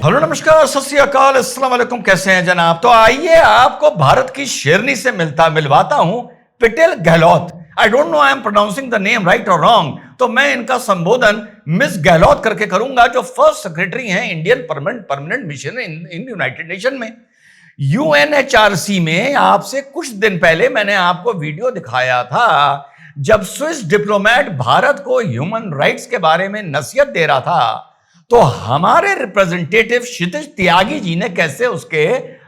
Hello नमस्कार सत श्री अकाल अस्सलाम वालेकुम। कैसे हैं जनाब? तो आइए आपको भारत की शेरनी से मिलवाता हूं Patel Gehlot. I don't know I am pronouncing the name right और रॉन्ग, तो मैं इनका संबोधन मिस गहलोत करके करूंगा, जो फर्स्ट सेक्रेटरी हैं Indian permanent mission in United nation में, यूएनएचआरसी में। आपसे कुछ दिन पहले मैंने आपको वीडियो दिखाया था जब स्विस डिप्लोमेट भारत को ह्यूमन राइट्स के बारे में नसीहत दे रहा था, तो हमारे रिप्रेजेंटेटिव क्षितिज त्यागी जी ने कैसे उसके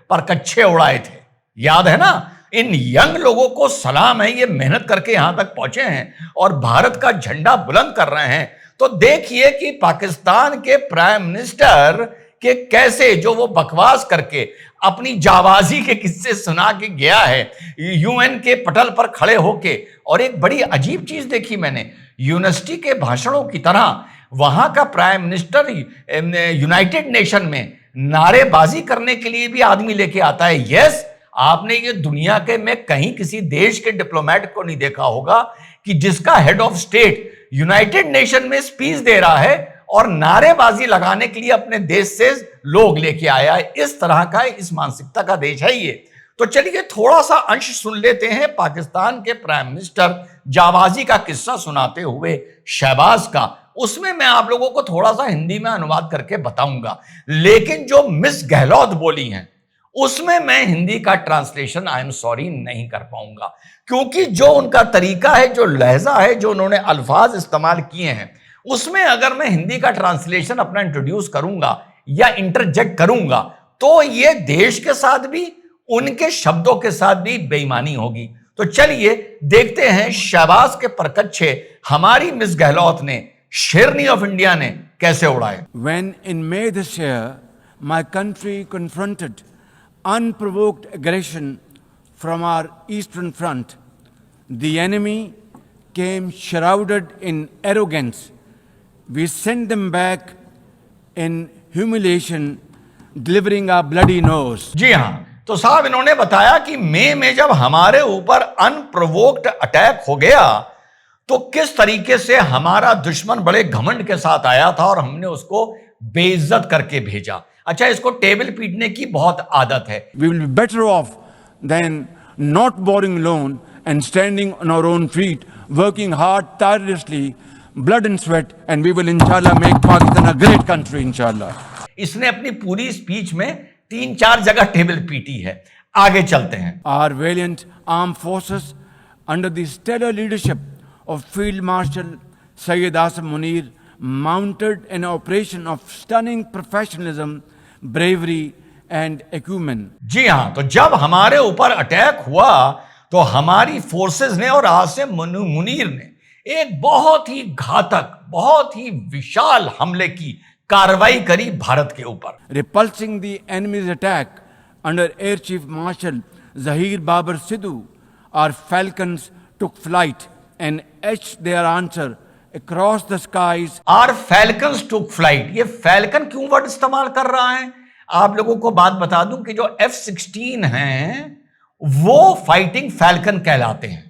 परकच्छे उड़ाए थे, याद है ना? इन यंग लोगों को सलाम है, ये मेहनत करके यहां तक पहुंचे हैं और भारत का झंडा बुलंद कर रहे हैं। तो देखिए कि पाकिस्तान के प्राइम मिनिस्टर के कैसे जो वो बकवास करके अपनी जाबाजी के किस्से सुना के गया है यूएन के पटल पर खड़े होके। और एक बड़ी अजीब चीज देखी मैंने, यूनिवर्सिटी के भाषणों की तरह वहां का प्राइम मिनिस्टर यूनाइटेड नेशन में नारेबाजी करने के लिए भी आदमी लेके आता है। यस, आपने ये दुनिया के में कहीं किसी देश के डिप्लोमेट को नहीं देखा होगा कि जिसका head of state United nation में स्पीच दे रहा है और नारेबाजी लगाने के लिए अपने देश से लोग लेके आया है। इस तरह का, इस मानसिकता का देश है ये। तो चलिए थोड़ा सा अंश सुन लेते हैं पाकिस्तान के प्राइम मिनिस्टर जाबाजी का किस्सा सुनाते हुए शहबाज का। उसमें मैं आप लोगों को थोड़ा सा हिंदी में अनुवाद करके बताऊंगा, लेकिन जो मिस गहलोत बोली हैं उसमें मैं हिंदी का ट्रांसलेशन आई एम सॉरी नहीं कर पाऊंगा, क्योंकि जो उनका तरीका है, जो लहजा है, जो उन्होंने अल्फाज इस्तेमाल किए हैं, उसमें अगर मैं हिंदी का ट्रांसलेशन अपना इंट्रोड्यूस करूंगा या इंटरजेक्ट करूंगा तो ये देश के साथ भी, उनके शब्दों के साथ भी बेईमानी होगी। तो चलिए देखते हैं शहबाज के परकच्छे हमारी मिस गहलोत ने, शेरनी ऑफ इंडिया ने कैसे उड़ाए। When in May this year, my country confronted unprovoked aggression from our eastern front, the enemy came shrouded in arrogance. We sent them back in humiliation, delivering our bloody nose. जी हां, तो साहब इन्होंने बताया कि मई में जब हमारे ऊपर अनप्रोवोक्ड अटैक हो गया तो किस तरीके से हमारा दुश्मन बड़े घमंड के साथ आया था और हमने उसको बेइज्जत करके भेजा। अच्छा, इसको टेबल पीटने की बहुत आदत है। We will be better off than not borrowing loan and standing on our own feet, working hard, tirelessly, blood and sweat, and we will inshallah make Pakistan a great country inshallah. इसने अपनी पूरी speech में 3-4 जगह table PT है। आगे चलते हैं। Our valiant armed forces under the stellar leadership of Field Marshal Syed Asim Munir mounted an operation of stunning professionalism, bravery and acumen. जी हां, तो जब हमारे ऊपर अटैक हुआ तो हमारी फोर्सेस ने और आसिम मुनीर ने एक बहुत ही घातक, बहुत ही विशाल हमले की कार्रवाई करी भारत के ऊपर। Repulsing the enemy's attack under Air Chief Marshal Zahir Babar Sidhu, our falcons took flight and etched their answer across the skies. Our falcons took flight। ये फैल्कन क्यों वर्ड इस्तेमाल कर रहा है? आप लोगों को बात बता दूं कि जो F-16 हैं वो फाइटिंग फैल्कन कहलाते हैं।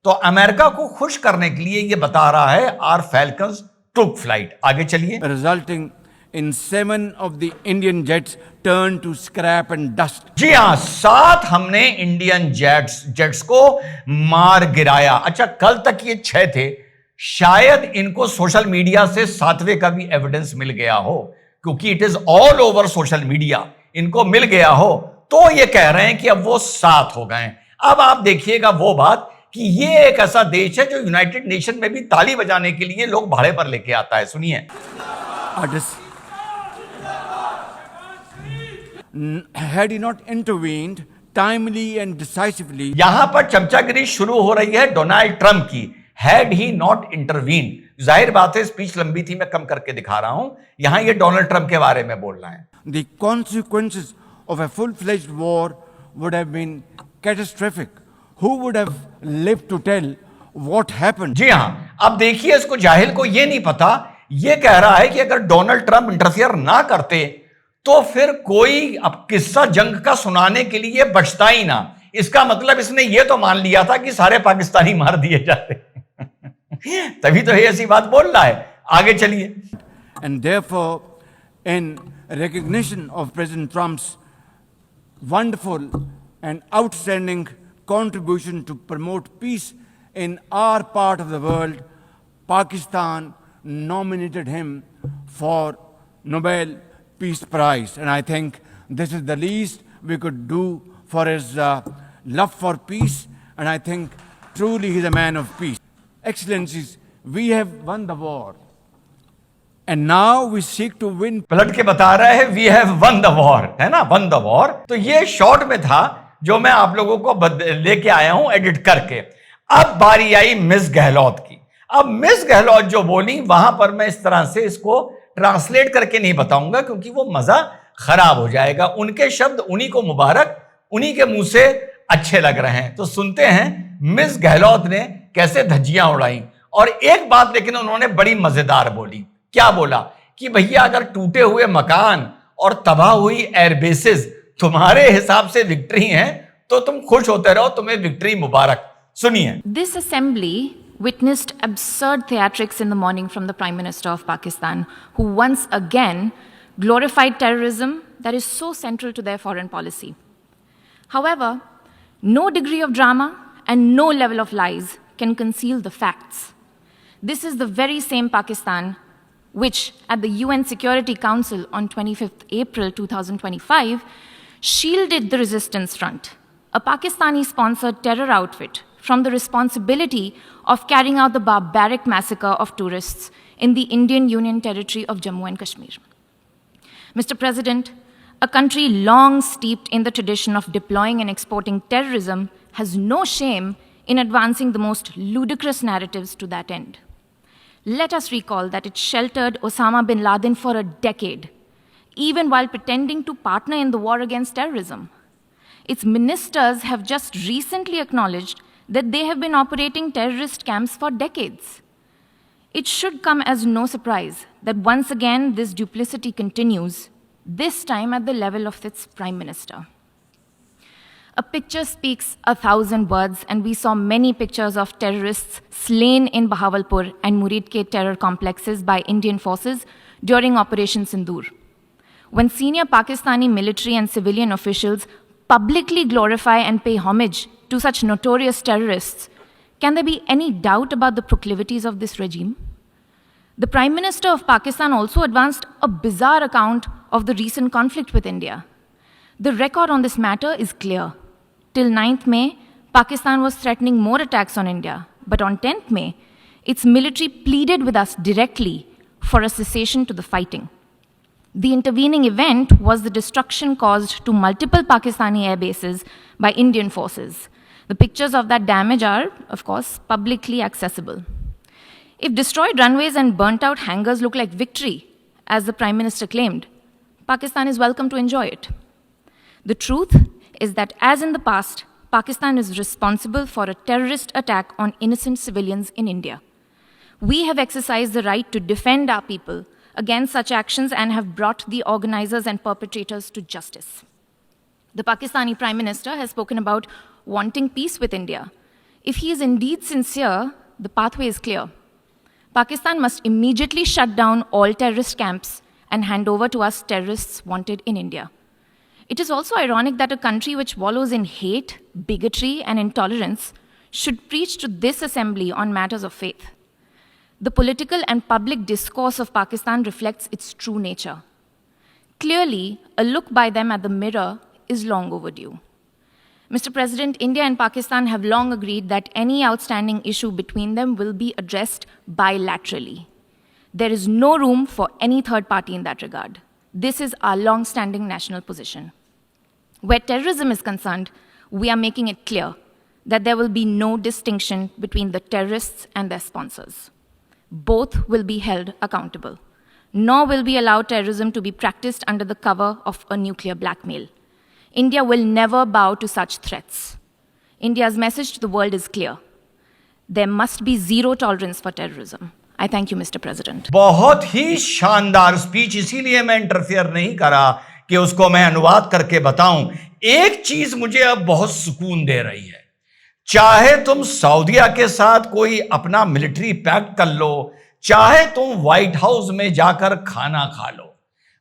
तो अमेरिका को खुश करने के लिए ये बता रहा है आर फैल्कन्स टुक फ्लाइट। आगे चलिए। Resulting in 7 of the Indian jets turned to scrap and dust. जी हां, 7 हमने इंडियन जेट्स को मार गिराया। अच्छा, कल तक ये 6 थे, शायद इनको सोशल मीडिया से 7वें का भी एविडेंस मिल गया हो, क्योंकि it is all over social media, इनको मिल गया हो तो ये कह रहे हैं कि अब वो 7 हो गए। अब आप देखिएगा वो बात कि ये एक ऐसा देश है जो यूनाइटेड नेशन में भी ताली बजाने के लिए लोग भाड़े पर लेके आता है। सुनिए। Had he not intervened timely and decisively, यहां पर चमचागिरी शुरू हो रही है डोनाल्ड ट्रंप की। हैड ही नॉट इंटरवीन, जाहिर बात है स्पीच लंबी थी, मैं कम करके दिखा रहा हूं। यहां ये डोनाल्ड ट्रंप के बारे में बोल रहे हैं। the consequences of a full-fledged war would have been catastrophic. Who would have lived to tell what happened? जी हां, अब देखिए इसको जाहिल को ये नहीं पता, ये कह रहा है कि अगर डोनाल्ड ट्रंप इंटरफियर ना करते तो फिर कोई अब किस्सा जंग का सुनाने के लिए बचता ही ना। इसका मतलब इसने ये तो मान लिया था कि सारे पाकिस्तानी मार दिए जाते तभी तो ये ऐसी बात बोल रहा है। आगे चलिए। And therefore, in recognition of President Trump's wonderful and outstanding contribution to promote peace in our part of the world, Pakistan nominated him for Nobel Peace Prize. And I think this is the least we could do for his love for peace. And I think truly he's a man of peace. Excellencies, we have won the war. And now we seek to win. पलट के बता रहा है we have won the war, है ना, one the war. तो ये short में था जो मैं आप लोगों को लेके आया हूं एडिट करके। अब बारी आई मिस गहलोत की। अब मिस गहलोत जो बोली वहां पर मैं इस तरह से इसको ट्रांसलेट करके नहीं बताऊंगा क्योंकि वो मजा खराब हो जाएगा। उनके शब्द उन्हीं को मुबारक, उन्हीं के मुंह से अच्छे लग रहे हैं। तो सुनते हैं मिस गहलोत ने कैसे धज्जियां उड़ाई। और एक बात लेकिन उन्होंने बड़ी मजेदार बोली। क्या बोला कि भैया अगर टूटे हुए मकान और तबाह हुई एयरबेसेस तुम्हारे हिसाब से विक्ट्री हैं तो तुम खुश होते रहो, तुम्हें विक्ट्री मुबारक। सुनिए। This assembly witnessed absurd theatrics in the morning from the Prime Minister of Pakistan, who once again glorified terrorism that is so central to their foreign policy. However, no degree of drama and no level of lies can conceal the facts. This is the very same Pakistan which, at the UN Security Council on 25th April 2025, shielded the Resistance Front, a Pakistani-sponsored terror outfit, from the responsibility of carrying out the barbaric massacre of tourists in the Indian Union territory of Jammu and Kashmir. Mr. President, a country long steeped in the tradition of deploying and exporting terrorism has no shame in advancing the most ludicrous narratives to that end. Let us recall that it sheltered Osama bin Laden for a decade, even while pretending to partner in the war against terrorism. Its ministers have just recently acknowledged that they have been operating terrorist camps for decades. It should come as no surprise that once again this duplicity continues, this time at the level of its prime minister. A picture speaks 1,000 words, and we saw many pictures of terrorists slain in Bahawalpur and Muridke terror complexes by Indian forces during Operation Sindoor. When senior Pakistani military and civilian officials publicly glorify and pay homage to such notorious terrorists, can there be any doubt about the proclivities of this regime? The Prime Minister of Pakistan also advanced a bizarre account of the recent conflict with India. The record on this matter is clear. Till 9th May, Pakistan was threatening more attacks on India. But on 10th May, its military pleaded with us directly for a cessation to the fighting. The intervening event was the destruction caused to multiple Pakistani air bases by Indian forces. The pictures of that damage are, of course, publicly accessible. If destroyed runways and burnt out hangars look like victory, as the Prime Minister claimed, Pakistan is welcome to enjoy it. The truth is that, as in the past, Pakistan is responsible for a terrorist attack on innocent civilians in India. We have exercised the right to defend our people against such actions and have brought the organizers and perpetrators to justice. The Pakistani Prime Minister has spoken about wanting peace with India. If he is indeed sincere, the pathway is clear. Pakistan must immediately shut down all terrorist camps and hand over to us terrorists wanted in India. It is also ironic that a country which wallows in hate, bigotry, and intolerance should preach to this assembly on matters of faith. The political and public discourse of Pakistan reflects its true nature. Clearly, a look by them at the mirror is long overdue. Mr. President, India and Pakistan have long agreed that any outstanding issue between them will be addressed bilaterally. There is no room for any third party in that regard. This is our long-standing national position. Where terrorism is concerned, we are making it clear that there will be no distinction between the terrorists and their sponsors. Both will be held accountable. Nor will we allow terrorism to be practiced under the cover of a nuclear blackmail. India will never bow to such threats. India's message to the world is clear. There must be zero tolerance for terrorism. I thank you, Mr. President. बहुत ही शानदार speech, इसीलिए मैं interfere नहीं करा कि उसको मैं अनुवाद करके बताऊं। एक चीज मुझे अब बहुत सुकून दे रही है, चाहे तुम सऊदीया के साथ कोई अपना मिलिट्री पैक्ट कर लो, चाहे तुम व्हाइट हाउस में जाकर खाना खा लो,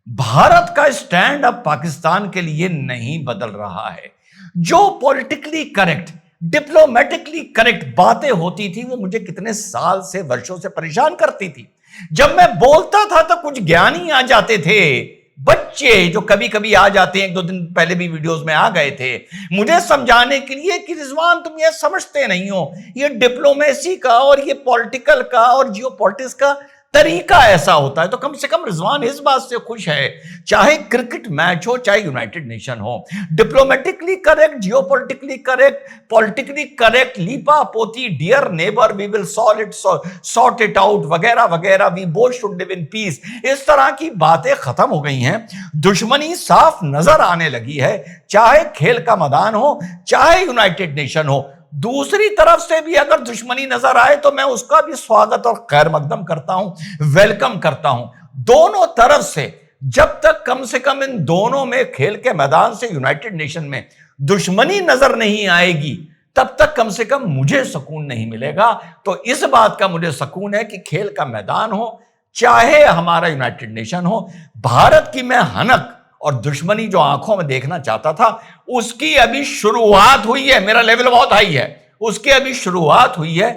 भारत का स्टैंड अब पाकिस्तान के लिए नहीं बदल रहा है। जो पॉलिटिकली करेक्ट, डिप्लोमेटिकली करेक्ट बातें होती थी वो मुझे कितने साल से, वर्षों से परेशान करती थी। जब मैं बोलता था तो कुछ ज्ञानी आ जाते थे, बच्चे जो कभी कभी आ जाते हैं, 1-2 दिन पहले भी वीडियोस में आ गए थे मुझे समझाने के लिए कि रिजवान तुम ये समझते नहीं हो, ये डिप्लोमेसी का और ये पॉलिटिकल का और जियो पॉलिटिक्स का तरीका ऐसा होता है। तो कम से कम रिजवान इस बात से खुश है, चाहे क्रिकेट मैच हो, चाहे यूनाइटेड नेशन हो, diplomatically correct, geopolitically correct, politically correct, लीपा पोती, dear neighbour, we will sort it out वगैरह वगैरह, we both should live in peace, इस तरह की बातें खत्म हो गई हैं। दुश्मनी साफ नजर आने लगी है, चाहे खेल का मैदान हो, चाहे यूनाइटेड नेशन हो। दूसरी तरफ से भी अगर दुश्मनी नजर आए तो मैं उसका भी स्वागत और खैर मकदम करता हूं, वेलकम करता हूं। दोनों तरफ से जब तक कम से कम इन दोनों में, खेल के मैदान से यूनाइटेड नेशन में, दुश्मनी नजर नहीं आएगी तब तक कम से कम मुझे सुकून नहीं मिलेगा। तो इस बात का मुझे सुकून है कि खेल का मैदान हो, चाहे हमारा यूनाइटेड नेशन हो, भारत की मैं हनक और दुश्मनी जो आंखों में देखना चाहता था उसकी अभी शुरुआत हुई है। मेरा लेवल बहुत हाई है, उसकी अभी शुरुआत हुई है।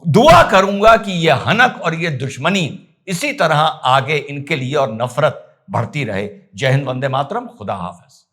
दुआ करूंगा कि यह हनक और यह दुश्मनी इसी तरह आगे इनके लिए और नफरत बढ़ती रहे। जय हिंद, वंदे मातरम, खुदा हाफिज।